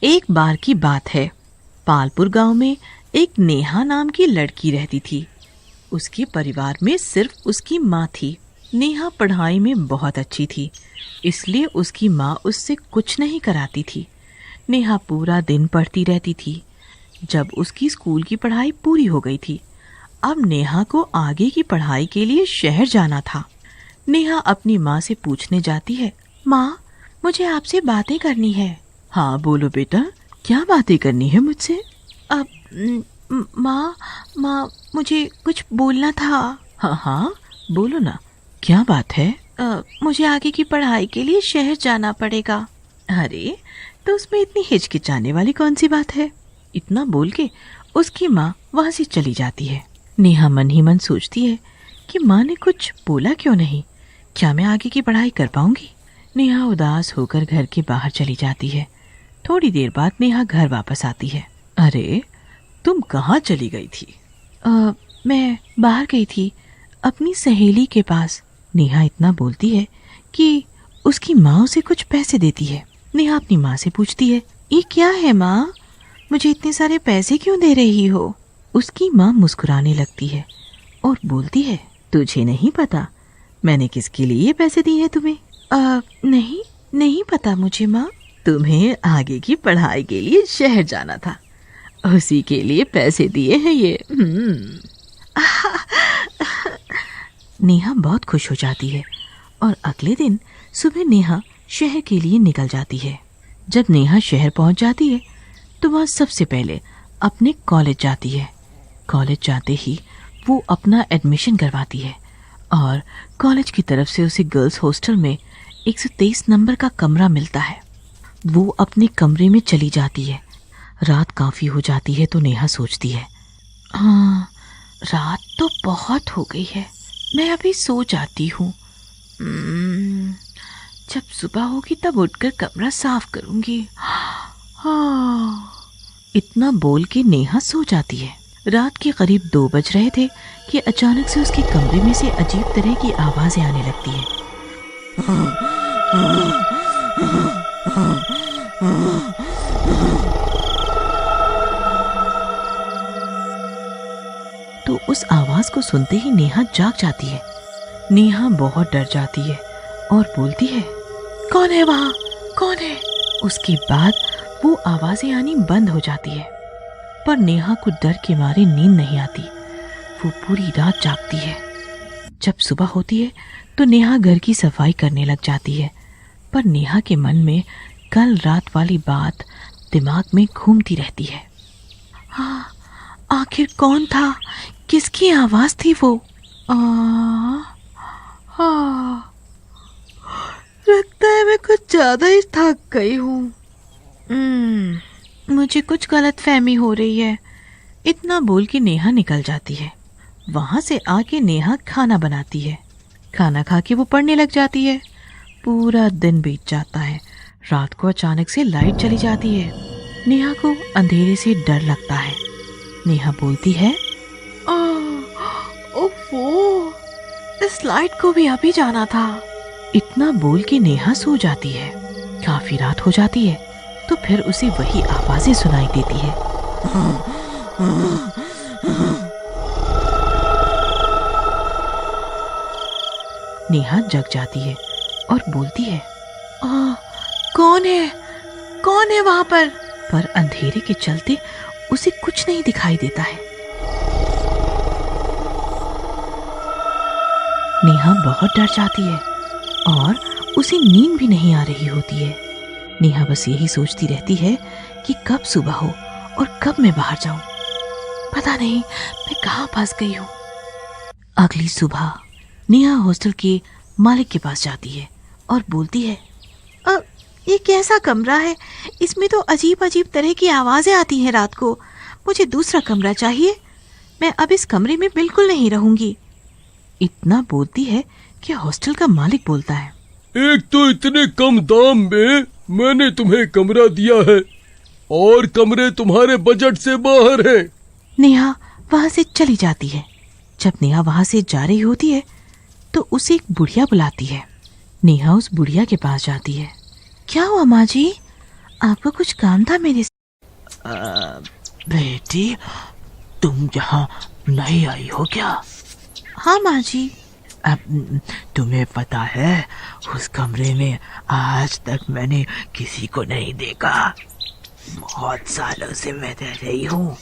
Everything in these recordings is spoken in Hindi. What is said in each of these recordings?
एक बार की बात है, पालपुर गांव में एक नेहा नाम की लड़की रहती थी। उसके परिवार में सिर्फ उसकी माँ थी। नेहा पढ़ाई में बहुत अच्छी थी, इसलिए उसकी माँ उससे कुछ नहीं कराती थी। नेहा पूरा दिन पढ़ती रहती थी। जब उसकी स्कूल की पढ़ाई पूरी हो गई थी, अब नेहा को आगे की पढ़ाई के लिए शहर जाना था। नेहा अपनी माँ से पूछने जाती है, माँ, मुझे आपसे बातें करनी है। हाँ बोलो बेटा, क्या बातें करनी है मुझसे? अब माँ मुझे कुछ बोलना था। हाँ बोलो ना, क्या बात है? मुझे आगे की पढ़ाई के लिए शहर जाना पड़ेगा। अरे तो उसमें इतनी हिचकिचाने वाली कौन सी बात है? इतना बोल के उसकी माँ वहाँ से चली जाती है। नेहा मन ही मन सोचती है कि माँ ने कुछ बोला क्यों नहीं, क्या मैं आगे की पढ़ाई कर पाऊंगी? नेहा उदास होकर घर के बाहर चली जाती है। थोड़ी देर बाद नेहा घर वापस आती है। अरे तुम कहाँ चली गई थी? मैं बाहर गई थी अपनी सहेली के पास। नेहा इतना बोलती है कि उसकी माँ उसे कुछ पैसे देती है। नेहा अपनी माँ से पूछती है, ये क्या है माँ, मुझे इतने सारे पैसे क्यों दे रही हो? उसकी माँ मुस्कुराने लगती है और बोलती है, तुझे नहीं पता मैंने किसके लिए ये पैसे दिए हैं तुम्हें? नहीं पता मुझे माँ। तुम्हें आगे की पढ़ाई के लिए शहर जाना था, उसी के लिए पैसे दिए हैं ये। नेहा बहुत खुश हो जाती है और अगले दिन सुबह नेहा शहर के लिए निकल जाती है। जब नेहा शहर पहुंच जाती है तो वह सबसे पहले अपने कॉलेज जाती है। कॉलेज जाते ही वो अपना एडमिशन करवाती है और कॉलेज की तरफ से उसे गर्ल्स हॉस्टल में 123 नंबर का कमरा मिलता है। वो अपने कमरे में चली जाती है। रात काफ़ी हो जाती है तो नेहा सोचती है, हाँ रात तो बहुत हो गई है, मैं अभी सो जाती हूँ। जब सुबह होगी तब उठकर कमरा साफ करूँगी। हाँ, इतना बोल के नेहा सो जाती है। रात के करीब 2 बज रहे थे कि अचानक से उसके कमरे में से अजीब तरह की आवाज़ें आने लगती है। तो उस आवाज को सुनते ही नेहा जाग जाती है। नेहा बहुत डर जाती है और बोलती है, कौन है वहाँ, कौन है? उसके बाद वो आवाजें आनी बंद हो जाती है, पर नेहा को डर के मारे नींद नहीं आती। वो पूरी रात जागती है। जब सुबह होती है तो नेहा घर की सफाई करने लग जाती है, पर नेहा के मन में कल रात वाली बात दिमाग में घूमती रहती है। हाँ, आखिर कौन था, किसकी आवाज थी वो? हाँ, लगता है मैं कुछ ज्यादा ही थक गई हूँ। मुझे कुछ गलतफहमी हो रही है। इतना बोल के नेहा निकल जाती है। वहां से आके नेहा खाना बनाती है। खाना खा के वो पढ़ने लग जाती है। पूरा दिन बीत जाता है। रात को अचानक से लाइट चली जाती है। नेहा को अंधेरे से डर लगता है। नेहा बोलती है, ओफो, इस लाइट को भी अभी जाना था। इतना बोल के नेहा सो जाती है। काफी रात हो जाती है तो फिर उसे वही आवाजें सुनाई देती है। नेहा जग जाती है और बोलती है, कौन है वहां पर? पर अंधेरे के चलते उसे कुछ नहीं दिखाई देता है। नेहा बहुत डर जाती है और उसे नींद भी नहीं आ रही होती है। नेहा बस यही सोचती रहती है कि कब सुबह हो और कब मैं बाहर जाऊं। पता नहीं मैं कहाँ फंस गई हूँ। अगली सुबह नेहा हॉस्टल के मालिक के पास जाती है और बोलती है, ये कैसा कमरा है? इसमें तो अजीब अजीब तरह की आवाजें आती हैं रात को। मुझे दूसरा कमरा चाहिए। मैं अब इस कमरे में बिल्कुल नहीं रहूंगी। इतना बोलती है कि हॉस्टल का मालिक बोलता है, एक तो इतने कम दाम में मैंने तुम्हें कमरा दिया है और कमरे तुम्हारे बजट से बाहर है। नेहा वहां से चली जाती है। जब नेहा वहां से जा रही होती है तो उसे एक बुढ़िया बुलाती है। नेहा उस बुढ़िया के पास जाती है। क्या हुआ माँ जी, आपको कुछ काम था मेरे से? बेटी, तुम यहाँ नई आई हो क्या? हाँ माँ जी। अब तुम्हें पता है, उस कमरे में आज तक मैंने किसी को नहीं देखा। बहुत सालों से मैं रह रही हूँ।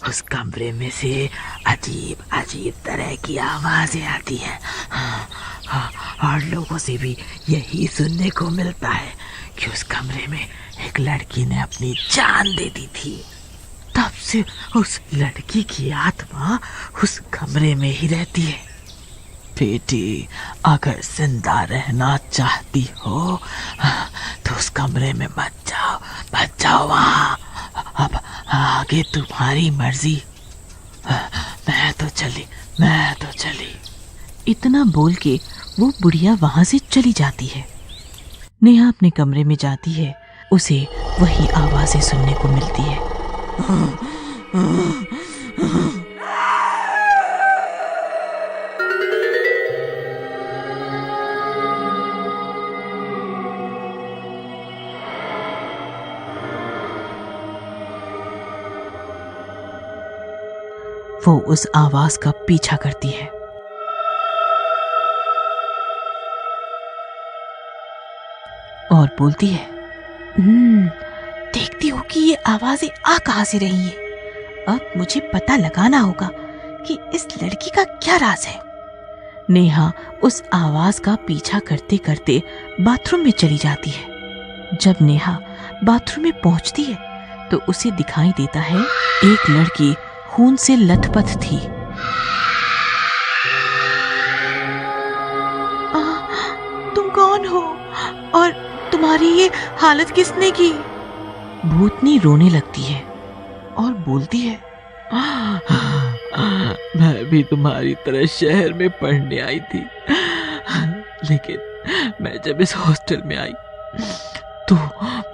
उस कमरे में से अजीब अजीब तरह की आवाजें आती हैं। और लोगों से भी यही सुनने को मिलता है कि उस कमरे में एक लड़की ने अपनी जान दे दी थी। तब से उस लड़की की आत्मा उस कमरे में ही रहती है। बेटी, अगर जिंदा रहना चाहती हो तो उस कमरे में मत जाओ वहाँ। अब आगे तुम्हारी मर्जी। मैं तो चली। इतना बोल के वो बुढ़िया वहां से चली जाती है। नेहा अपने कमरे में जाती है, उसे वही आवाजें सुनने को मिलती है। वो उस आवाज का पीछा करती है। और बोलती है, देखती हूँ कि ये आवाजें आ कहां से रही हैं। अब मुझे पता लगाना होगा कि इस लड़की का क्या राज है। नेहा उस आवाज का पीछा करते करते बाथरूम में चली जाती है। जब नेहा बाथरूम में पहुंचती है तो उसे दिखाई देता है एक लड़की खून से लथपथ थी। तुम कौन हो और तुम्हारी ये हालत किसने की? भूतनी रोने लगती है और बोलती है, मैं भी तुम्हारी तरह शहर में पढ़ने आई थी, लेकिन मैं जब इस हॉस्टल में आई तो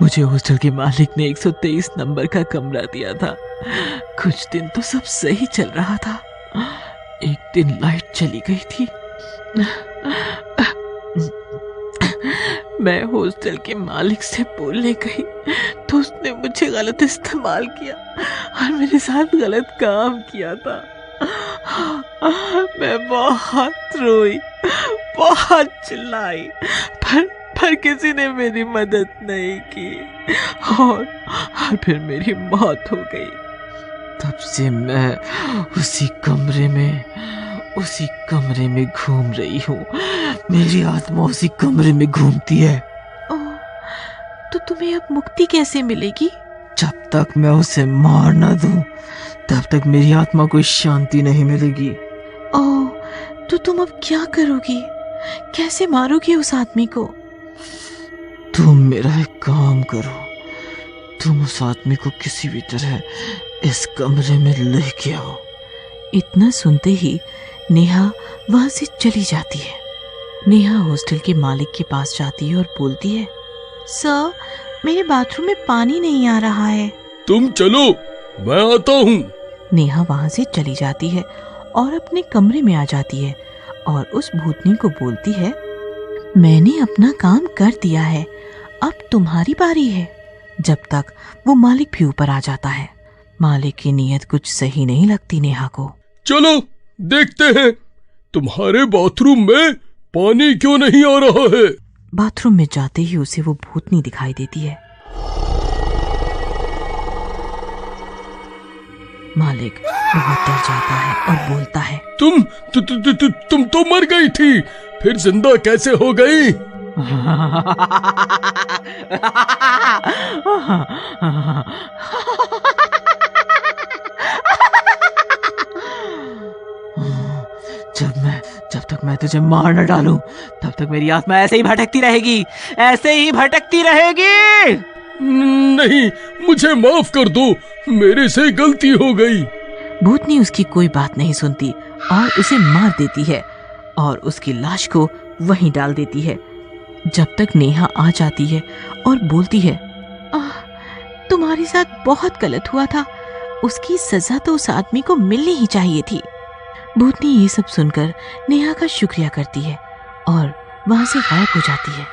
मुझे हॉस्टल के मालिक ने 123 नंबर का कमरा दिया था। कुछ दिन तो सब सही चल रहा था। एक दिन लाइट चली गई थी। मैं हॉस्टल के मालिक से बोलने गई तो उसने मुझे गलत इस्तेमाल किया और मेरे साथ गलत काम किया था। मैं बहुत रोई, बहुत चिल्लाई, पर किसी ने मेरी मदद नहीं की और फिर मेरी मौत हो गई। तब से मैं उसी कमरे में घूम रही हूँ। मेरी आत्मा उसी कमरे में घूमती है। ओह, तो तुम्हें अब मुक्ति कैसे मिलेगी? जब तक मैं उसे मार न दूं, तब तक मेरी आत्मा को शांति नहीं मिलेगी। ओह, तो तुम अब क्या करोगी? कैसे मारोगी उस आदमी को? तुम मेरा एक काम करो, तुम उस आदमी को किसी भी तरह इस कमरे में लेके आओ। इतना सुनते ही नेहा वहां से चली जाती है। नेहा हॉस्टल के मालिक के पास जाती है और बोलती है, सर, मेरे बाथरूम में पानी नहीं आ रहा है। तुम चलो, मैं आता हूँ। नेहा वहां से चली जाती है और अपने कमरे में आ जाती है और उस भूतनी को बोलती है, मैंने अपना काम कर दिया है, अब तुम्हारी बारी है। जब तक वो मालिक भी ऊपर आ जाता है। मालिक की नीयत कुछ सही नहीं लगती नेहा को। चलो देखते हैं, तुम्हारे बाथरूम में पानी क्यों नहीं आ रहा है। बाथरूम में जाते ही उसे वो भूतनी दिखाई देती है। मालिक बहुत डर जाता है और बोलता है, तुम तो मर गई थी, फिर जिंदा कैसे हो गई? जब तक मैं तुझे मार न डालूं, तब तक मेरी आत्मा ऐसे ही भटकती रहेगी, ऐसे ही भटकती रहेगी। नहीं, मुझे माफ कर दो, मेरे से गलती हो गई। भूतनी उसकी कोई बात नहीं सुनती और उसे मार देती है और उसकी लाश को वहीं डाल देती है। जब तक नेहा आ जाती है और बोलती है, तुम्हारे साथ बहुत गलत हुआ था, उसकी सजा तो उस आदमी को मिलनी ही चाहिए थी। भूतनी ये सब सुनकर नेहा का शुक्रिया करती है और वहां से गायब हो जाती है।